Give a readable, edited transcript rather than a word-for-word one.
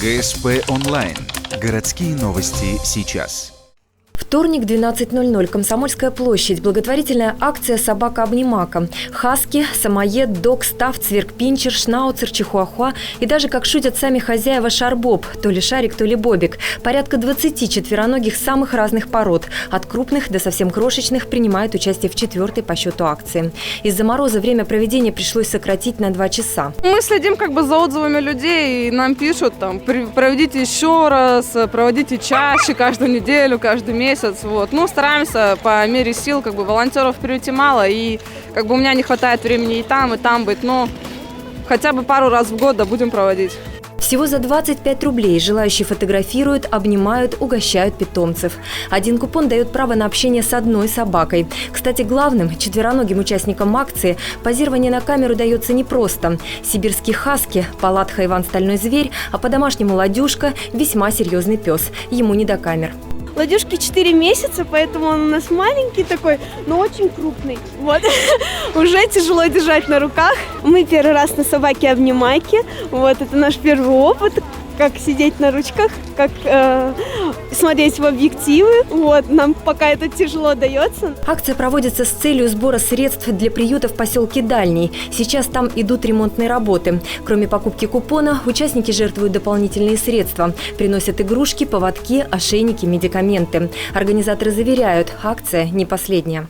ГСП онлайн. Городские новости сейчас. Вторник, 12:00. Комсомольская площадь. Благотворительная акция «Собака-обнимака». Хаски, самоед, дог, стаф, цвирк-пинчер, шнауцер, чихуахуа и даже, как шутят сами хозяева, шарбоб. То ли шарик, то ли бобик. Порядка 20 четвероногих самых разных пород. От крупных до совсем крошечных принимают участие в 4-й по счету акции. Из-за мороза время проведения пришлось сократить на 2 часа. Мы следим за отзывами людей, и нам пишут, проведите еще раз, проводите чаще, каждую неделю, каждый месяц. Стараемся по мере сил, волонтеров приюте мало, и у меня не хватает времени и там быть, но хотя бы пару раз в год будем проводить. Всего за 25 рублей желающие фотографируют, обнимают, угощают питомцев. Один купон дает право на общение с одной собакой. Кстати, главным четвероногим участникам акции позирование на камеру дается непросто. Сибирский хаски, палатха Иван Стальной Зверь, а по-домашнему Ладюшка – весьма серьезный пес. Ему не до камер. Ладюшке 4 месяца, поэтому он у нас маленький такой, но очень крупный. Уже тяжело держать на руках. Мы первый раз на собаке-обнимайке. Это наш первый опыт, как сидеть на ручках, как смотреть в объективы. Нам пока это тяжело дается. Акция проводится с целью сбора средств для приюта в поселке Дальний. Сейчас там идут ремонтные работы. Кроме покупки купона, участники жертвуют дополнительные средства. Приносят игрушки, поводки, ошейники, медикаменты. Организаторы заверяют, акция не последняя.